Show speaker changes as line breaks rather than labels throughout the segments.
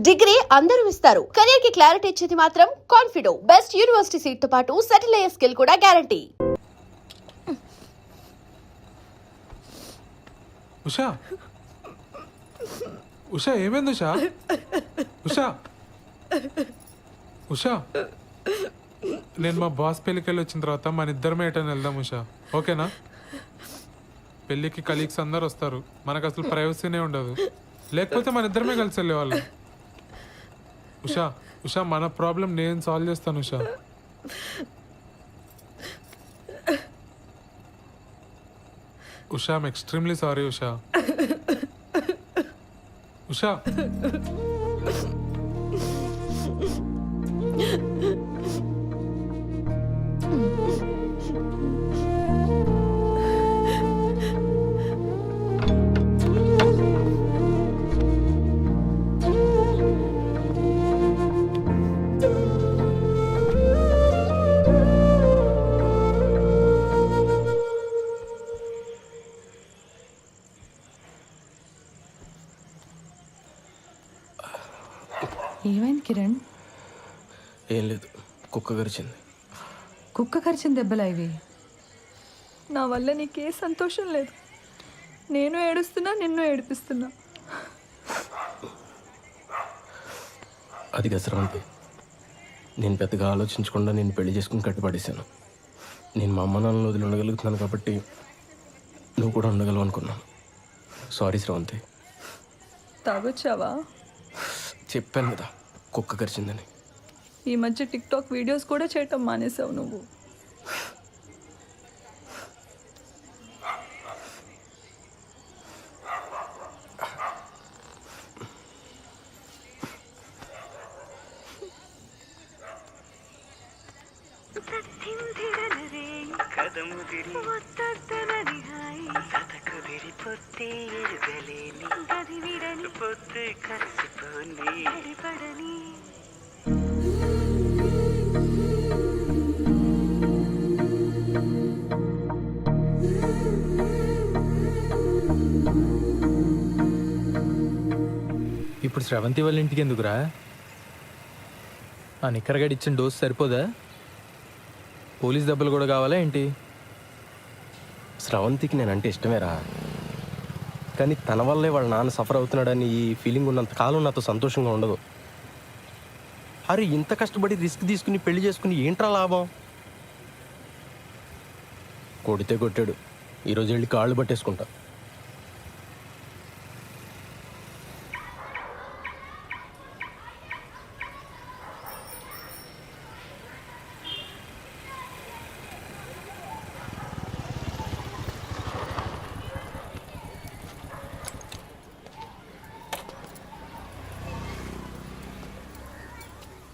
Degree అందరూ ఇస్తారు. Career కి క్లారిటీ ఇచ్చేది మాత్రం కాన్ఫిడో. బెస్ట్ యూనివర్సిటీ సీట్ తో పాటు సెటిల్ అయ్యే స్కిల్ కూడా గ్యారంటీ.
ఉషా ఉషా ఏమైంది ఉషా? ఉషా ఉషా నేను మా బాస్ పెళ్ళికి వెళ్ళి వచ్చిన తర్వాత మన ఇద్దరమే ఎటని వెళ్దాం ఉషా, ఓకేనా? పెళ్ళికి కలీగ్స్ అందరు వస్తారు, మనకు అసలు ప్రైవసీనే ఉండదు. లేకపోతే మన ఇద్దరమే కలిసి వెళ్ళేవాళ్ళం. ఉషా ఉషా మన ప్రాబ్లం నేను సాల్వ్ చేస్తాను Usha. Usha I'm extremely sorry Usha. Usha
ఏమైంది కిరణ్?
ఏం లేదు, కుక్క గరిచింది.
కుక్క కరిచిన దెబ్బలా ఇవి?
నా వల్ల నీకే సంతోషం లేదు. నేను ఏడుస్తున్నా, నిన్ను ఏడిపిస్తున్నా.
అది గసరవంతి, నేను పెద్దగా ఆలోచించకుండా నేను పెళ్లి చేసుకుని కట్టుపడేశాను. నేను మా అమ్మ నాన్నలు వదిలి ఉండగలుగుతున్నాను కాబట్టి నువ్వు కూడా ఉండగలవు అనుకున్నాను. సారీ శ్రవంతి.
తాగొచ్చావా?
చెప్పాను కదా కుక్క గరిచిందని.
ఈ మధ్య టిక్టాక్ వీడియోస్ కూడా చేయటం మానేసావు నువ్వు.
ఇప్పుడు శ్రవంతి వాళ్ళ ఇంటికి ఎందుకురా? ఆ నిక్కరగడి ఇచ్చిన డోస్ సరిపోదా? పోలీస్ దెబ్బలు కూడా కావాలా ఏంటి?
శ్రవంతికి నేనంటే ఇష్టమేరా, కానీ తన వల్లే వాళ్ళ నాన్న సఫర్ అవుతున్నాడని ఈ ఫీలింగ్ ఉన్నంత కాలం నాతో సంతోషంగా ఉండదు. అరే ఇంత కష్టపడి రిస్క్ తీసుకుని పెళ్లి చేసుకుని ఏంట్రా లాభం? కొడితే కొట్టాడు, ఈరోజు వెళ్ళి కాళ్ళు పట్టేసుకుంటా.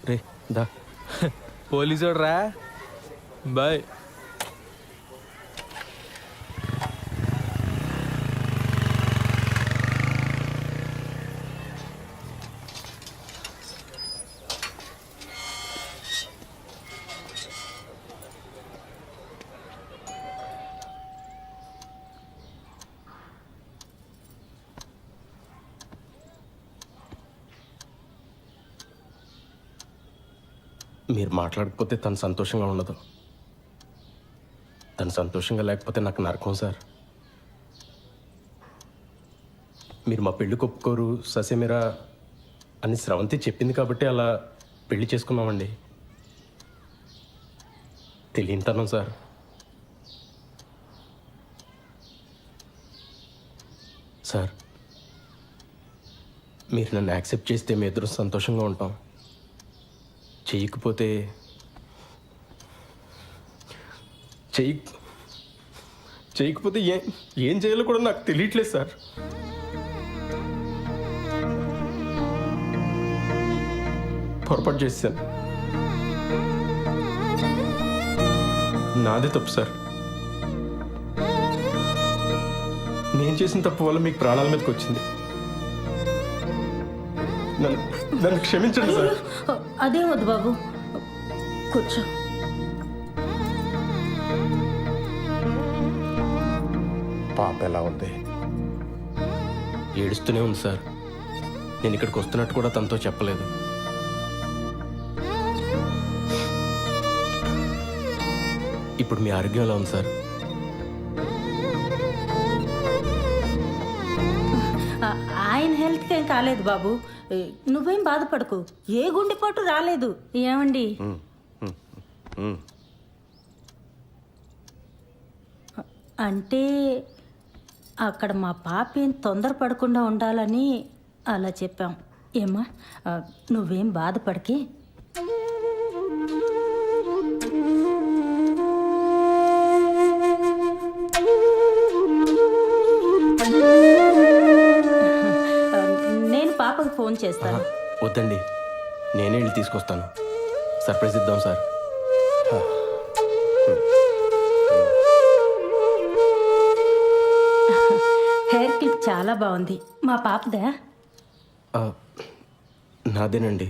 రే దా.
పోలీసోడు రా, బాయ్.
మీరు మాట్లాడకపోతే తను సంతోషంగా ఉండదు. తను సంతోషంగా లేకపోతే నాకు నరకం సార్. మీరు మా పెళ్ళి ఒప్పుకోరు ససేమిరా అని శ్రవంతి చెప్పింది కాబట్టి అలా పెళ్లి చేసుకున్నామండి. తెలియనితనం సార్. సార్ మీరు నన్ను యాక్సెప్ట్ చేస్తే మీ ఇద్దరు సంతోషంగా ఉంటాం. చేయకపోతే ఏం చేయాలో కూడా నాకు తెలియట్లేదు సార్. పొరపాటు చేశాను, నాదే తప్పు సార్. నేను చేసిన తప్పు వల్ల మీకు ప్రాణాల మీదకి వచ్చింది. నన్ను క్షమించండి సార్.
అదేం వద్దు బాబు, కూర్చో.
పాప ఎలా ఉంది? ఏడుస్తూనే ఉంది సార్. నేను ఇక్కడికి వస్తున్నట్టు కూడా తనతో చెప్పలేదు. ఇప్పుడు మీ ఆరోగ్యం ఎలా ఉంది సార్?
ఆయన హెల్త్కి ఏం కాలేదు బాబు. నువ్వేం బాధపడకు, ఏ గుండెపోటు రాలేదు. ఏమండి? అంటే అక్కడ మా పాప ఏం తొందరపడకుండా ఉండాలని అలా చెప్పాం. ఏమ్మా, నువ్వేం బాధపడకి. నేను పాపకు ఫోన్ చేస్తాను.
వద్దండి, నేనే వెళ్ళి తీసుకొస్తాను. సర్ప్రైజ్ ఇద్దాం సార్.
హెయిర్ క్లిప్ చాలా బాగుంది. మా పాపదా?
నాదేనండి.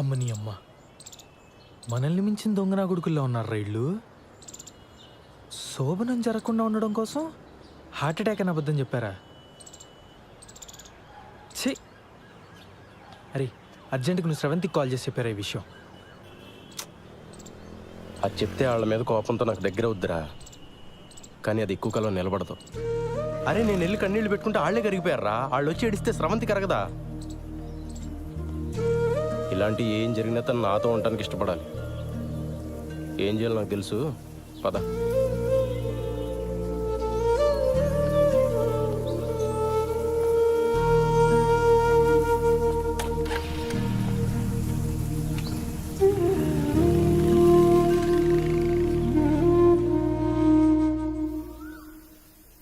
అమ్మని అమ్మ, మనల్ని మించిన దొంగనా కొడుకుల్లో ఉన్నారు రైళ్ళు. శోభనం జరగకుండా ఉండడం కోసం హార్ట్ అటాక్ అని అబద్ధం చెప్పారా? ఛీ! అరే, అర్జెంటుగా నువ్వు శ్రవంతికి కాల్ చేసి చెప్పారా ఈ విషయం?
అది చెప్తే వాళ్ళ మీద కోపంతో నాకు దగ్గర వద్దురా, కానీ అది ఎక్కువ కాలం నిలబడదు. అరే, నేను వెళ్ళి కన్నీళ్ళు పెట్టుకుంటే వాళ్ళే కరిగిపోయారా. వాళ్ళు వచ్చి ఏడిస్తే స్రవంతి కరగదా? ఇలాంటి ఏం జరిగినా తను నాతో ఉండటానికి ఇష్టపడాలి. ఏం చేయాలి నాకు తెలుసు. పద.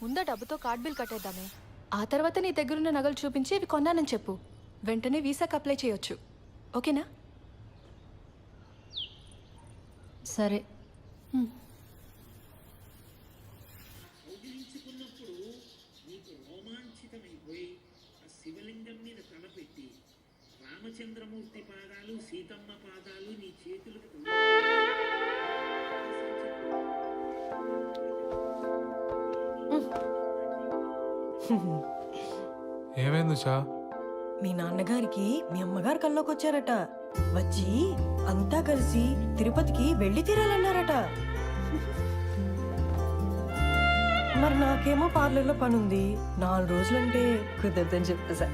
ముందా డబ్బుతో కార్డ్ బిల్ కట్టేద్దామే. ఆ తర్వాత నీ దగ్గరున్న నగలు చూపించి ఇవి కొన్నానని చెప్పు. వెంటనే వీసాకి అప్లై చేయొచ్చు. ఓకేనా?
సరే.
శివలింగం మీద తలపెట్టి రామచంద్రమూర్తి పాదాలు సీతమ్మ పాదాలు నీ చేతులకు
ఏమైంది ఉషా?
మీ నాన్నగారికి మీ అమ్మగారు కల్లోకి వచ్చారట. వచ్చి అంతా కలిసి తిరుపతికి వెళ్ళి తీరాలన్నారట. మరి నాకేమో పార్లర్లో పనుంది. 4 రోజులంటే కుదరదని చెప్పేసా.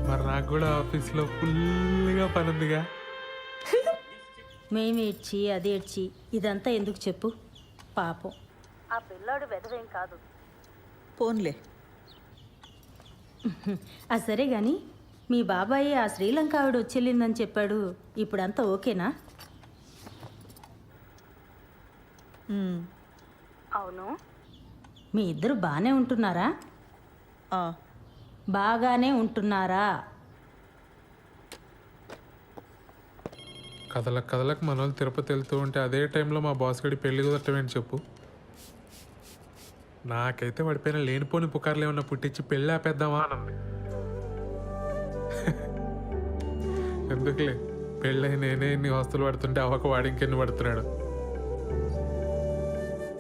మరి నాకు కూడా ఆఫీస్లో ఫుల్గా పని ఉందిగా.
మేము ఏడ్చి అది ఏడ్చి ఇదంతా ఎందుకు చెప్పు? పాపం ఆ పిల్లాడు వెదవేం కాదు.
పోన్లే.
అది సరే గాని మీ బాబాయ్ ఆ శ్రీలంక ఆవిడ వచ్చేళ్ళిందని చెప్పాడు. ఇప్పుడంతా ఓకేనా? అవును. మీ ఇద్దరు బాగానే ఉంటున్నారా? బాగానే ఉంటున్నారా?
కథలకు మన వాళ్ళు తిరుపతి వెళ్తూ ఉంటే అదే టైంలో మా బాస్ గడి పెళ్లి కుదరటం ఏంటి చెప్పు. నాకైతే వాడిపోయిన లేనిపోని పుకార్లు ఏమన్నా పుట్టించి పెళ్ళి ఆపేద్దామా అనంది. ఎందుకులే, పెళ్ళి నేనే ఇన్ని వస్తువులు పడుతుంటే అవక వాడి ఇంకెన్ని పడుతున్నాడు.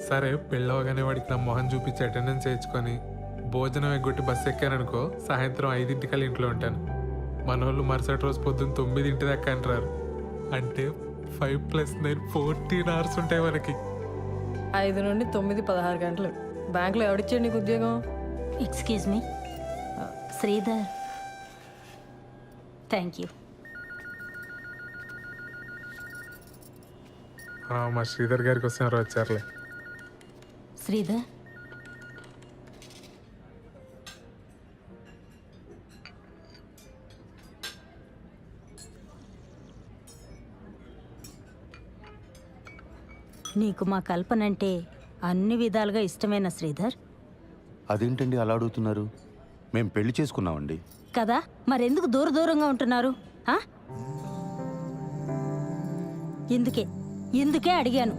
సరే, పెళ్ళవగానే వాడికి నా మొహం చూపించి అటెండెన్స్ వేయించుకొని భోజనం ఎగ్గొట్టి బస్సు ఎక్కాననుకో, సాయంత్రం 5 ఇంట్లో ఉంటాను. మన వాళ్ళు మరుసటి రోజు పొద్దున్న 9 దాకా అంటారు. అంటే 5 + 9 14 hours ఉంటాయి మనకి.
5 నుండి 9 16 గంటలు. బ్యాంకులో ఎవడిచ్చాడు నీకు ఉద్యోగం?
Excuse me Sridhar. Thank you.
మా శ్రీధర్ గారికి వస్తున్నారు, వచ్చారులే.
శ్రీధర్, నీకు మా కల్పన అంటే అన్ని విధాలుగా ఇష్టమైన శ్రీధర్.
అదేంటండి అలా అడుగుతున్నారు? మేము పెళ్లి చేసుకున్నామండి.
కదా, మరెందుకు దూరంగా ఉంటున్నారు? ఎందుకే అడిగాను.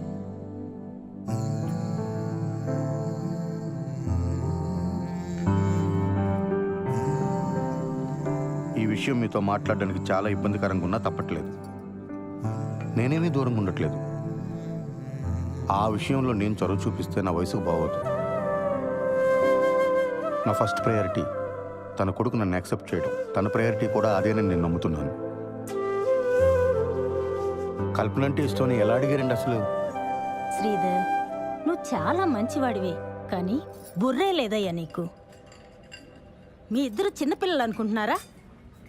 ఈ విషయం మీతో మాట్లాడడానికి చాలా ఇబ్బందికరంగా ఉన్నా తప్పట్లేదు. నేనేమీ దూరంగా ఉండట్లేదు. ఆ విషయంలో నేను చొరవ చూపిస్తే నా వయసుకు బాగోదు. నా ఫస్ట్ ప్రయారిటీ తన కొడుకు నన్ను యాక్సెప్ట్ చేయడం. తన ప్రయారిటీ కూడా అదేనని నేను నమ్ముతున్నాను. కల్పన అంటే ఇష్టం ఎలా అడిగారండి అసలు?
శ్రీధర్, నువ్వు చాలా మంచివాడివే, కానీ బుర్రే లేదయ్యా నీకు. మీ ఇద్దరు చిన్నపిల్లలు అనుకుంటున్నారా?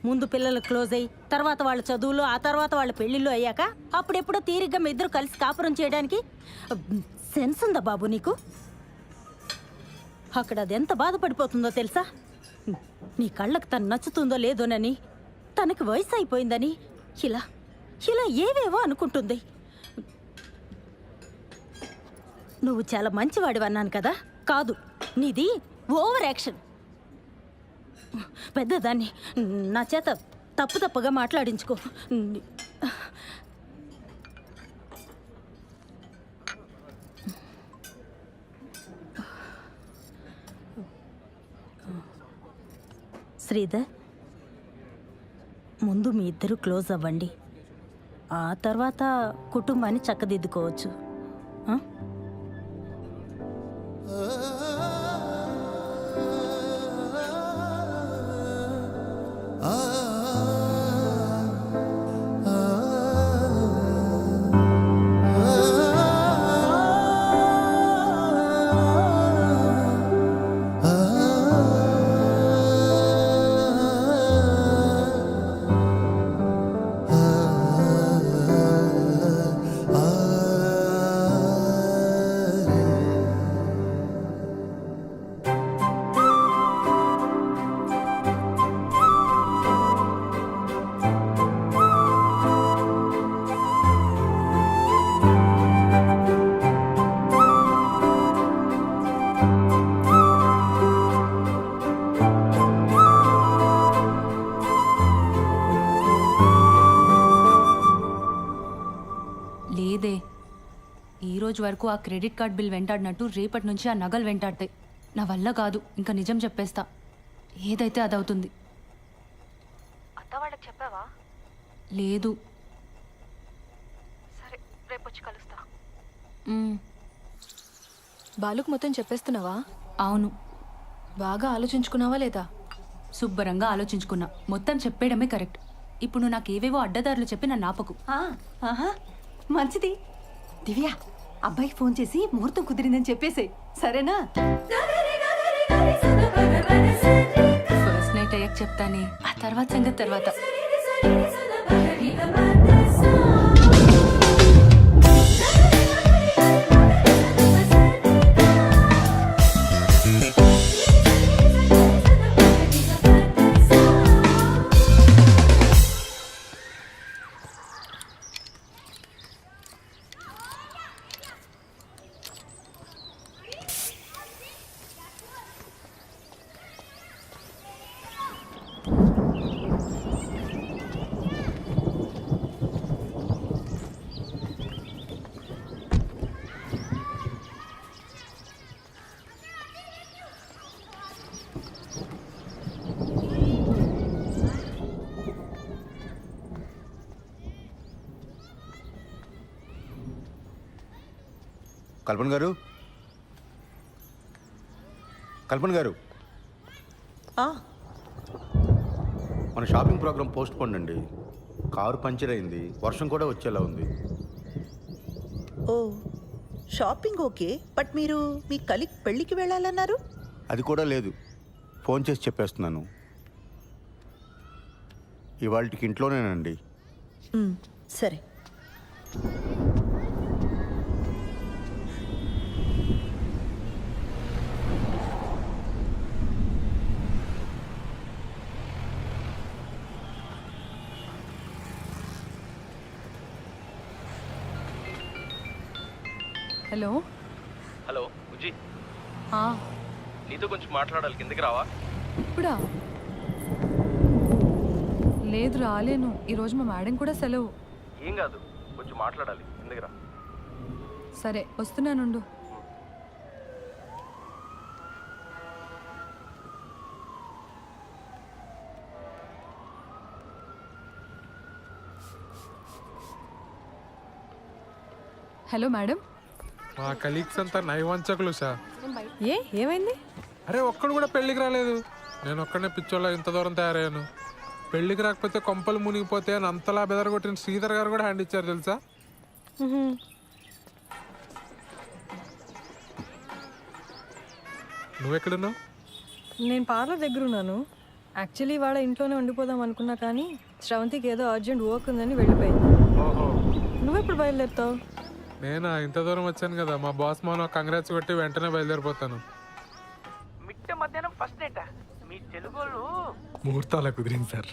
ముందు పిల్లలు క్లోజ్ అయ్యి తర్వాత వాళ్ళ చదువులు, ఆ తర్వాత వాళ్ళ పెళ్ళిళ్ళు అయ్యాక అప్పుడెప్పుడో తీరిగ్గా మీ ఇద్దరు కలిసి కాపురం చేయడానికి సెన్స్ ఉందా బాబు నీకు? అక్కడ అది ఎంత బాధపడిపోతుందో తెలుసా? నీ కళ్ళకు తను నచ్చుతుందో లేదోనని, తనకి వయసు అయిపోయిందని ఇలా ఇలా ఏవేవో అనుకుంటుంది. నువ్వు చాలా మంచివాడివి అన్నాను కదా, కాదు, నీది ఓవర్ యాక్షన్. పెద్దదాన్ని నా చేత తప్పుగా మాట్లాడించుకో. శ్రీధర్, ముందు మీ ఇద్దరు క్లోజ్ అవ్వండి, ఆ తర్వాత కుటుంబాన్ని చక్కదిద్దుకోవచ్చు. ఆ?
లేదే, ఈరోజు వరకు ఆ క్రెడిట్ కార్డ్ బిల్ వెంటాడినట్టు రేపటి నుంచి ఆ నగలు వెంటాడతాయి. నా వల్ల కాదు, ఇంకా నిజం చెప్పేస్తా. ఏదైతే అదవుతుంది.
అత్త వాళ్ళకి చెప్పావా?
లేదు.
సరే, రేపు వచ్చి కలుస్తా.
మ్,
బాలుకు మొత్తం చెప్పేస్తున్నావా?
అవును,
బాగా ఆలోచించుకున్నావా లేదా?
శుభ్రంగా ఆలోచించుకున్నా. మొత్తం చెప్పేయడమే కరెక్ట్. ఇప్పుడు నువ్వు నాకు ఏవేవో అడ్డదారులు చెప్పి నన్ను ఆపకు.
ఆహా, మంచిది. దివ్య, అబ్బాయికి ఫోన్ చేసి ముహూర్తం కుదిరిందని చెప్పేసేయ్, సరేనా?
ఫస్ట్ నైట్ అయ్యాక చెప్తానే, ఆ తర్వాత సంగతి తర్వాత.
కల్పన గారు, కల్పన గారు, మన షాపింగ్ ప్రోగ్రామ్ పోస్ట్ పోన్ అండి. కారు పంచర్ అయింది, వర్షం కూడా వచ్చేలా ఉంది.
ఓ, షాపింగ్ ఓకే, బట్ మీరు మీ కలీగ్ పెళ్ళికి వెళ్ళాలన్నారు?
అది కూడా లేదు, ఫోన్ చేసి చెప్పేస్తున్నాను. ఇవాళకి ఇంట్లోనేనండి.
సరే.
హలో.
హలో బుజ్జి,
ఆ,
నీతో కొంచెం మాట్లాడాలి, కిందకి రావా?
ఇప్పుడా? లేదు, రాలేను. ఈరోజు మా మేడం కూడా సెలవు.
ఏం కాదు, కొంచెం మాట్లాడాలి, కిందకి రా.
సరే, వస్తున్నానుండు. Hello madam.
మా కలీగ్స్ అంతా నైవంచకులు ఉషా.
ఏ ఏమైంది?
అరే ఒక్కడు కూడా పెళ్ళికి రాలేదు. నేను ఒక్కడనే పిచ్చోళ్ళ ఇంత దూరం తయారయ్యాను. పెళ్ళికి రాకపోతే కొంపలు మునిగిపోతే అని అంతలా బెదరగొట్టిన శ్రీధర్ గారు కూడా హ్యాండ్ ఇచ్చారు తెలుసా. నువ్వెక్కడున్నావు?
నేను పార్లర్ దగ్గర ఉన్నాను. యాక్చువల్లీ వాళ్ళ ఇంట్లోనే ఉండిపోదాం అనుకున్నా కానీ శ్రవంతికి ఏదో అర్జెంట్ వర్క్ ఉందని వెళ్ళిపోయింది.
ఓహో,
నువ్వెప్పుడు బయలుదేరుతావు?
నేను ఇంత దూరం వచ్చాను కదా, మా బాస్ మౌన కంగ్రాట్స్ కొట్టి వెంటనే బయలుదేరిపోతాను.
మిట్ట మధ్యాహ్నం ఫస్ట్ నైట్ మీ తెలుగులు
ముహూర్తాల కుదిరింది సార్.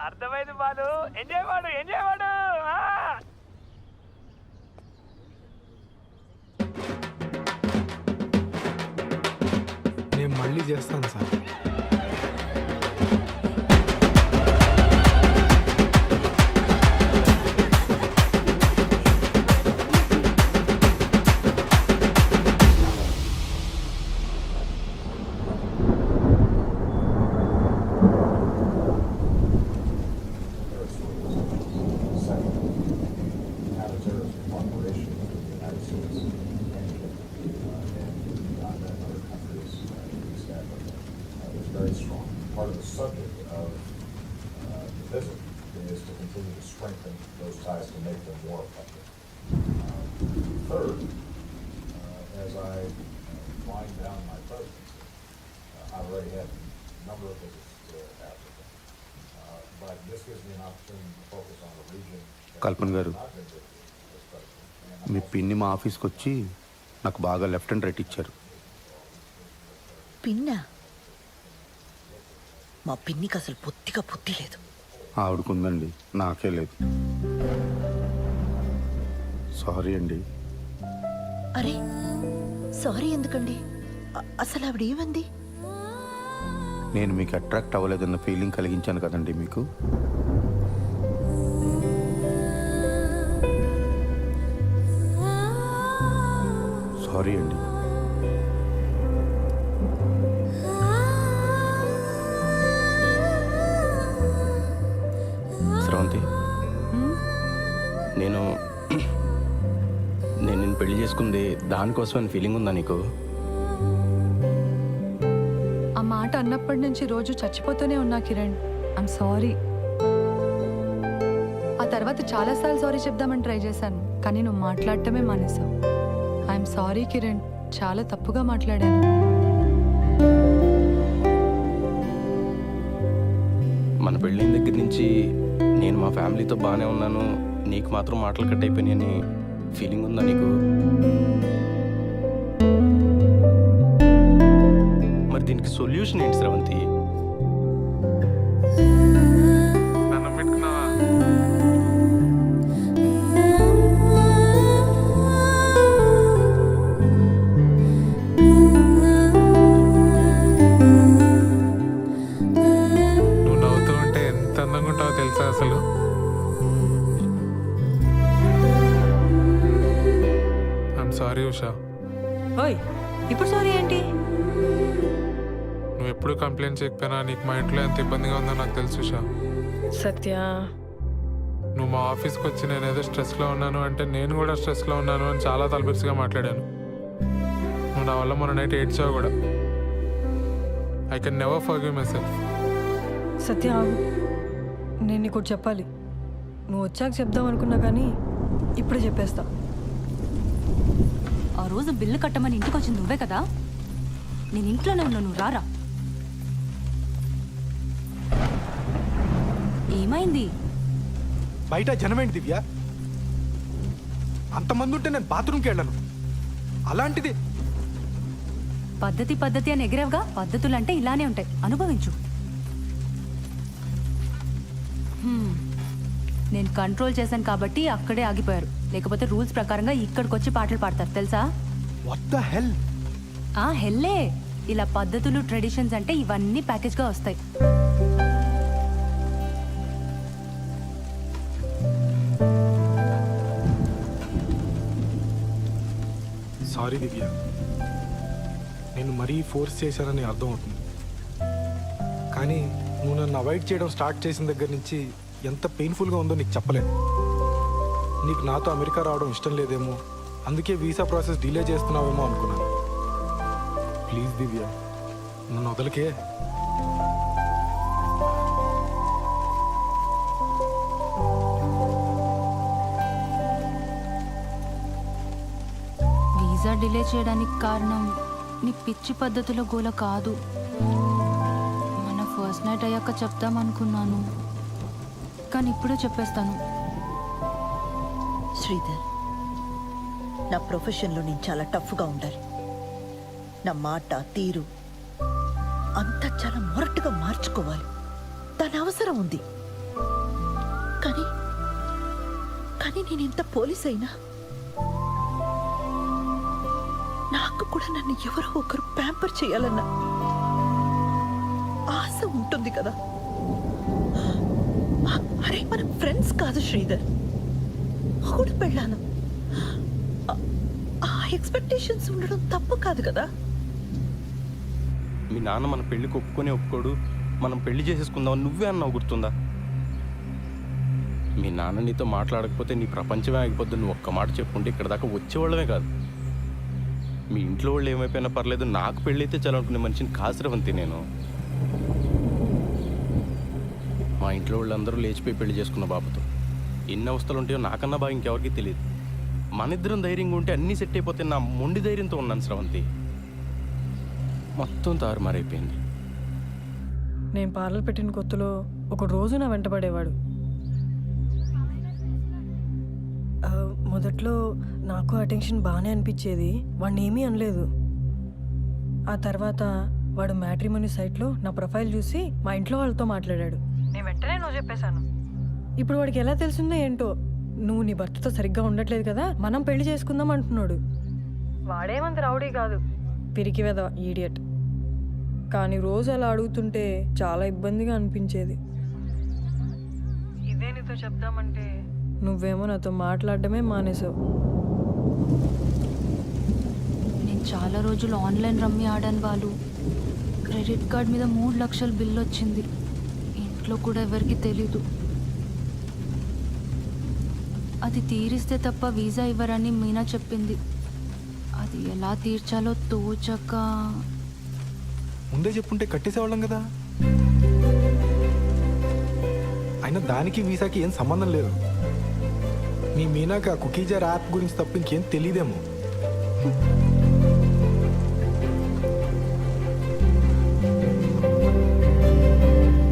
అర్థమైంది బాలు. ఎంజాయ్ వాడు ఎంజాయ్ వాడు.
నేను మళ్ళీ చేస్తాను sir.
very strong. Part of the subject of the visit is to continue to strengthen those ties to make them more effective. Third, as I wind down my presidency, I already had a number of visits to Africa, but this gives me an opportunity to focus on a region
కల్పన్ గారు,
that I've been visiting as president.
మీ పిన్ని మా ఆఫీస్కి వచ్చి నాకు బాగా left and right ఇచ్చారు.
పిన్నా? మా పిన్నికి అసలు పొత్తిగా పొత్తి లేదు.
ఆవిడకుందండి, నాకే లేదు. సారీ అండి.
అరే సారీ ఎందుకండి? అసలు ఆవిడ ఏమంది?
నేను మీకు అట్రాక్ట్ అవ్వలేదన్న ఫీలింగ్ కలిగించాను కదండి మీకు. సారీ అండి. శ్రవంతి, నేను నిన్ను పెళ్లి చేసుకుంది దానికోసమని ఫీలింగ్ ఉందా నీకు?
ఆ మాట అన్నప్పటి నుంచి రోజు చచ్చిపోతూనే ఉన్నా కిరణ్. I'm sorry. ఆ తర్వాత చాలాసార్లు సారీ చెప్దామని ట్రై చేశాను, కానీ నువ్వు మాట్లాడటమే మానేశావు. ఐఎమ్ సారీ కిరణ్, చాలా తప్పుగా మాట్లాడాను.
మన పెళ్ళైన దగ్గర నుంచి నేను మా ఫ్యామిలీతో బాగానే ఉన్నాను, నీకు మాత్రం మాటలు కట్ అయిపోయినాయని ఫీలింగ్ ఉందా నీకు? మరి దీనికి సొల్యూషన్ ఏంటి శ్రవంతి?
నన్ను పెట్టుకున్నావా? నువ్వు నవ్వుతూ ఉంటే ఎంత అందంగా ఉంటావో తెలుసా అసలు. I'm sorry Usha.
ఓయ్, ఇప్పుడు సారీ ఏంటి?
నువ్వు ఎప్పుడు కంప్లైంట్ చేయకపోయినా నీకు మా ఇంట్లో ఎంత ఇబ్బందిగా ఉందో నాకు తెలుసు ఉషా.
సత్య,
నువ్వు మా ఆఫీస్కి వచ్చి నేను ఏదో స్ట్రెస్లో ఉన్నాను అంటే నేను కూడా స్ట్రెస్లో ఉన్నాను అని చాలా తలపిరిసిగా మాట్లాడాను. నువ్వు నా వల్ల మొన్న నైట్ ఏడ్చావు కూడా. I can never forgive myself.
Satya ఆగు. నేను నీకు ఒకటి చెప్పాలి. నువ్వు వచ్చాక చెప్దాం అనుకున్నా కానీ ఇప్పుడే చెప్పేస్తా.
ఆ రోజు బిల్లు కట్టమని ఇంటికి వచ్చింది నువ్వే కదా. నేను ఇంట్లోనే ఉన్నా, నువ్వు రారా. ఏమైంది?
బయట జనమేంటి దివ్య? అంతమంది ఉంటే నేను బాత్రూమ్కి వెళ్ళను. అలాంటిది
పద్ధతి అని ఎగిరేవుగా. పద్ధతులు అంటే ఇలానే ఉంటాయి, అనుభవించు. నేను కంట్రోల్ చేశాను కాబట్టి అక్కడే ఆగిపోయారు, లేకపోతే రూల్స్ ప్రకారంగా ఇక్కడికి వచ్చి పాటలు పాడతారు తెలుసా.
What the hell?
హెల్లే. ఇలా పద్ధతులు ట్రెడిషన్స్ అంటే ఇవన్నీ ప్యాకేజ్గా వస్తాయి.
సారీ దివ్య, నేను మరీ ఫోర్స్ చేశానని అర్థం అవుతుంది. కానీ నువ్వు నన్ను అవాయిడ్ చేయడం స్టార్ట్ చేసిన దగ్గర నుంచి ఎంత పెయిన్ఫుల్గా ఉందో నీకు చెప్పలేను. నీకు నాతో అమెరికా రావడం ఇష్టం లేదేమో అందుకే వీసా ప్రాసెస్ డిలే చేస్తున్నావేమో అనుకున్నాను. ప్లీజ్ దివ్య, నన్ను వదలకే.
వీసా డిలే చేయడానికి కారణం నీ పిచ్చి పద్ధతిలో గోల కాదు. మన ఫస్ట్ నైట్ అయ్యాక చెప్తామనుకున్నాను, కానీ ఇప్పుడే చెప్పేస్తాను.
శ్రీధర్, నా ప్రొఫెషన్లో నేను చాలా టఫ్గా ఉండాలి. నా మాట తీరు అంతా చాలా మొరటుగా మార్చుకోవాలి. దాని అవసరం ఉంది. కానీ కానీ నేను ఎంత పోలీస్ అయినా నాకు కూడా నన్ను ఎవరో ఒకరు ప్యాంపర్ చేయాలన్న ఆశ ఉంటుంది కదా. అరే, మనం ఫ్రెండ్స్ కాదు శ్రీధర్, కూడా పెళ్ళాను. ఆ ఎక్స్పెక్టేషన్స్ ఉండడం తప్పు కాదు కదా.
మీ నాన్న మన పెళ్ళికి ఒప్పుకోడు, మనం పెళ్లి చేసేసుకుందాం నువ్వే అన్నావు, గుర్తుందా? మీ నాన్న నీతో మాట్లాడకపోతే నీ ప్రపంచమే ఆగిపోద్దు. నువ్వు ఒక్క మాట చెప్పుంటే ఇక్కడ దాకా వచ్చేవాళ్ళమే కాదు. మీ ఇంట్లో వాళ్ళు ఏమైపోయినా పర్లేదు, నాకు పెళ్ళైతే చాలనుకునే మనిషిని కాసిరవంతి నేను. మా ఇంట్లో వాళ్ళందరూ లేచిపోయి పెళ్లి చేసుకున్న బాబుతో ఎన్ని అవస్థలు ఉంటాయో నాకన్నా బాగా ఇంకెవరికి తెలియదు. మన ఇద్దరం ధైర్యంగా ఉంటే అన్నీ సెట్ అయిపోతే నా మొండి ధైర్యంతో ఉన్నాను స్రవంతి. మొత్తం తారుమారైపోయింది.
నేను పార్లర్ పెట్టిన కొత్తలో ఒక రోజు నా వెంటపడేవాడు. మొదట్లో నాకు అటెన్షన్ బాగానే అనిపించేది, వాడిని ఏమీ అనలేదు. ఆ తర్వాత వాడు మ్యాట్రిమోనీ సైట్లో నా ప్రొఫైల్ చూసి మా ఇంట్లో వాళ్ళతో మాట్లాడాడు. నేను వెంటనే నువ్వు చెప్పేశాను. ఇప్పుడు వాడికి ఎలా తెలిసిందో ఏంటో, నువ్వు నీ భర్తతో సరిగ్గా ఉండట్లేదు కదా, మనం పెళ్లి చేసుకుందాం అంటున్నాడు. వాడేమంత రౌడీ కాదు, పిరికి వెద ఈడియట్. కానీ రోజు అలా అడుగుతుంటే చాలా ఇబ్బందిగా అనిపించేది. ఇదే నీతో చెప్దామంటే నువ్వేమో నాతో మాట్లాడడమే మానేసావు.
నేను చాలా రోజులు ఆన్లైన్ రమ్మీ ఆడాను వాళ్ళు. క్రెడిట్ కార్డ్ మీద 3 లక్షల బిల్లు వచ్చింది. ఇంట్లో కూడా ఎవరికి తెలీదు. అది తీరిస్తే తప్ప వీసా ఇవ్వరని మీనా చెప్పింది. అది ఎలా తీర్చాలో తోచక.
ముందే చెప్పుంటే కట్టేసేవాళ్ళం కదా. అయినా దానికి వీసాకి ఏం సంబంధం లేదు. మీ మీనాక కుకీజార్ యాప్ గురించి తప్ప ఇంకేం తెలియదేమో.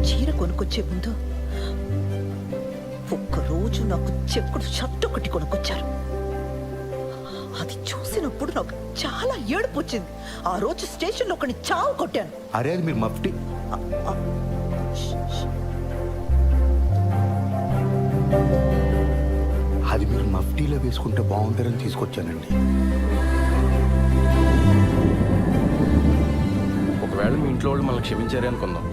చీర కొనుక్కొచ్చే ముందు ఒక్కరోజు నాకు చెక్కుడు షర్ట్ ఒకటి కొనుక్కొచ్చారు. అది చూసినప్పుడు నాకు చాలా ఏడుపు వచ్చింది. ఆ రోజు స్టేషన్లో ఒకని చావు కొట్టాను.
అరే, అది మీరు మఫ్టీ. అది మీరు మఫ్టీలో వేసుకుంటే బాగుంటారని తీసుకొచ్చానండి.
ఒకవేళ మీ ఇంట్లో వాళ్ళు మనల్ని క్షమించారే అనుకుందాం.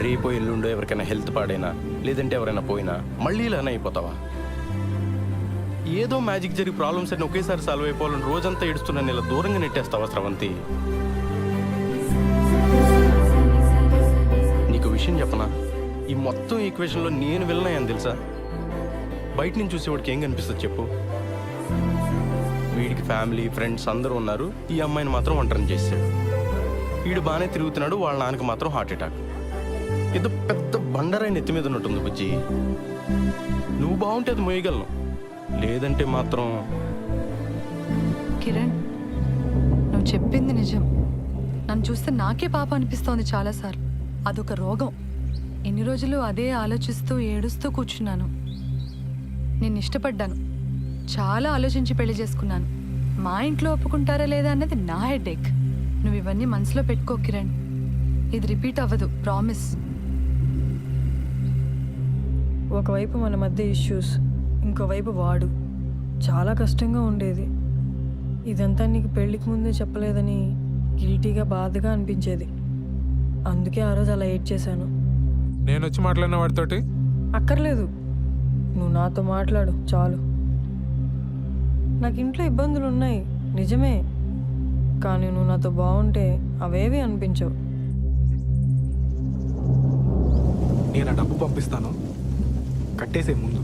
రేపో ఎల్లుండో ఎవరికైనా హెల్త్ పాడైనా, లేదంటే ఎవరైనా పోయినా మళ్ళీ ఇలానే అయిపోతావా? ఏదో మ్యాజిక్ జరిగి ప్రాబ్లమ్స్ అన్ని ఒకేసారి సాల్వ్ అయిపోవాలని రోజంతా ఏడుస్తున్నాను, ఇలా దూరంగా నెట్టేస్తావా స్రవంతి? నీకు విషయం చెప్పనా, ఈ మొత్తం ఈక్వేషన్లో నేను వెళ్ళినాయని తెలుసా? బయట నుంచి చూసేవాడికి ఏం కనిపిస్తుంది చెప్పు? వీడికి ఫ్యామిలీ ఫ్రెండ్స్ అందరూ ఉన్నారు, ఈ అమ్మాయిని మాత్రం ఒంటరిని చేశాడు. వీడు బాగానే తిరుగుతున్నాడు, వాళ్ళ నాన్నకి మాత్రం హార్ట్ అటాక్. ఏదో పెద్ద బండరాయి నెత్తి మీద ఉన్నట్టుంది బుజ్జి. నువ్వు బాగుంటే అది మోయగలను, లేదంటే మాత్రం.
కిరణ్, నువ్వు చెప్పింది నిజం. నన్ను చూస్తే నాకే పాప అనిపిస్తోంది చాలాసార్లు. అదొక రోగం. ఎన్ని రోజులు అదే ఆలోచిస్తూ ఏడుస్తూ కూర్చున్నాను. నేను ఇష్టపడ్డాను, చాలా ఆలోచించి పెళ్లి చేసుకున్నాను. మా ఇంట్లో ఒప్పుకుంటారా లేదా అన్నది నా హెడేక్. నువ్వు ఇవన్నీ మనసులో పెట్టుకో కిరణ్. ఇది రిపీట్ అవ్వదు, ప్రామిస్. ఒకవైపు మన మధ్య ఇష్యూస్, ఇంకోవైపు వాడు. చాలా కష్టంగా ఉండేది. ఇదంతా నీకు పెళ్లికి ముందే చెప్పలేదని గిల్టీగా బాధగా అనిపించేది. అందుకే ఆ రోజు అలా ఏడ్ చేశాను.
నేను వచ్చి మాట్లాడిన వాడితోటి
అక్కర్లేదు, నువ్వు నాతో మాట్లాడు చాలు. నాకు ఇంట్లో ఇబ్బందులు ఉన్నాయి నిజమే, కానీ నువ్వు నాతో బాగుంటే అవేవి అనిపించవు.
నేను ఆ డబ్బు పంపిస్తాను, కట్టేసే ముందు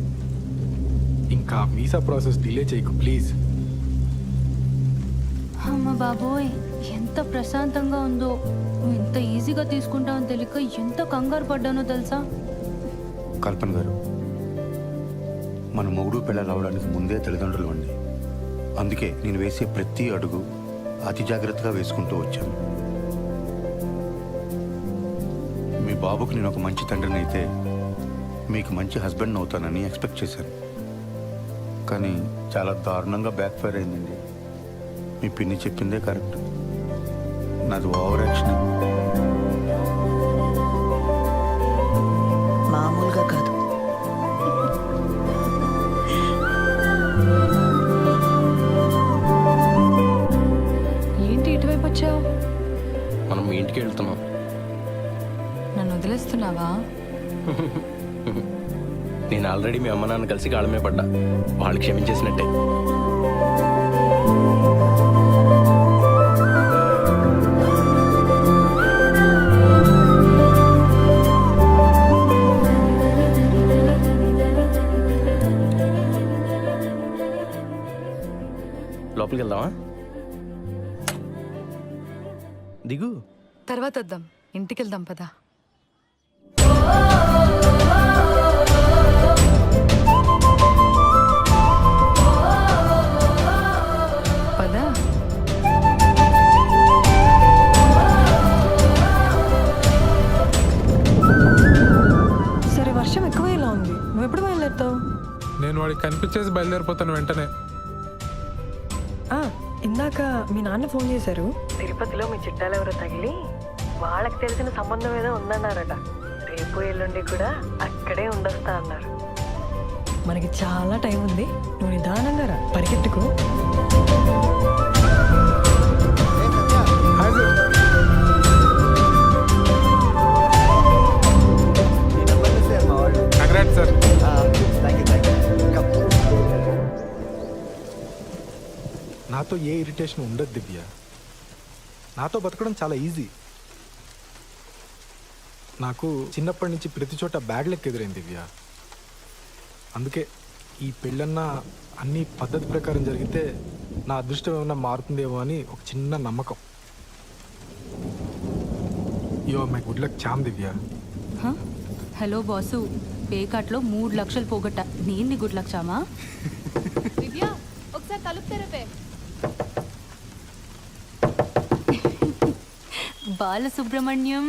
ఇంకా వీసా ప్రాసెస్ డిలే చేయకు ప్లీజ్.
బాబోయ్ ఎంత ప్రశాంతంగా ఉందో. నువ్వు ఇంత ఈజీగా తీసుకుంటావని తెలియక ఎంత కంగారు పడ్డానో తెలుసా.
కల్పన గారు, మన మొగుడు పిల్లలు అవడానికి ముందే తల్లిదండ్రులు అండి. అందుకే నేను వేసే ప్రతి అడుగు అతి జాగ్రత్తగా వేసుకుంటూ వచ్చాను. మీ బాబుకు నేను ఒక మంచి తండ్రిని అయితే మీకు మంచి హస్బెండ్ అవుతానని ఎక్స్పెక్ట్ చేశాను. కానీ చాలా దారుణంగా బ్యాక్ ఫైర్ అయిందండి. మీ పిన్ని చెప్పిందే కరెక్ట్. నాది ఓవర్ యాక్షన్.
మామూలుగా కాదు.
ఏంటి ఇటువైపు వచ్చావు?
మనం మీ ఇంటికి వెళ్తున్నాం.
నన్ను వదిలేస్తున్నావా?
నేను ఆల్రెడీ మీ అమ్మ నాన్న కలిసి కాళ్ళమే పడ్డా. వాళ్ళు క్షమించేసినట్టే. లోపలికి వెళ్దామా? దిగు.
తర్వాత వద్దాం, ఇంటికి వెళ్దాం పదా. పదా.
సరే, వర్షం ఎక్కువైలా ఉంది. నువ్వు ఎప్పుడు బయలుదేరుతావు?
నేను వాడికి కనిపించేసి బయలుదేరిపోతాను వెంటనే.
ఇందాక మీ నాన్న ఫోన్ చేశారు. తిరుపతిలో మీ చుట్టాలు ఎవరో తగిలి వాళ్ళకి తెలిసిన సంబంధం ఏదో ఉందన్నారట. రేపు ఎల్లుండి కూడా అక్కడే ఉండొస్తా అన్నారు. మనకి చాలా టైం ఉంది. నువ్వు నిదానంగా రా, పరిగెత్తుకు.
Congrats sir.
నాతో ఏ ఇరిటేషన్ ఉండదు దివ్య. నాతో బతకడం చాలా ఈజీ. నాకు చిన్నప్పటి నుంచి ప్రతి చోట బ్యాడ్ లెక్క ఎదురైంది దివ్య. అందుకే ఈ పెళ్ళన్నా అన్ని పద్ధతి ప్రకారం జరిగితే నా అదృష్టం ఏమన్నా మారుతుందేమో అని ఒక చిన్న నమ్మకం. Yo my good luck charm Divya.
Hello boss, పేకాట్లో 3 లక్షలు పోగొట్ట. నేను గుడ్ లక్ చామా?
దివ్య, ఒకసారి తలుపు తెరపే.
బాలసుబ్రహ్మణ్యం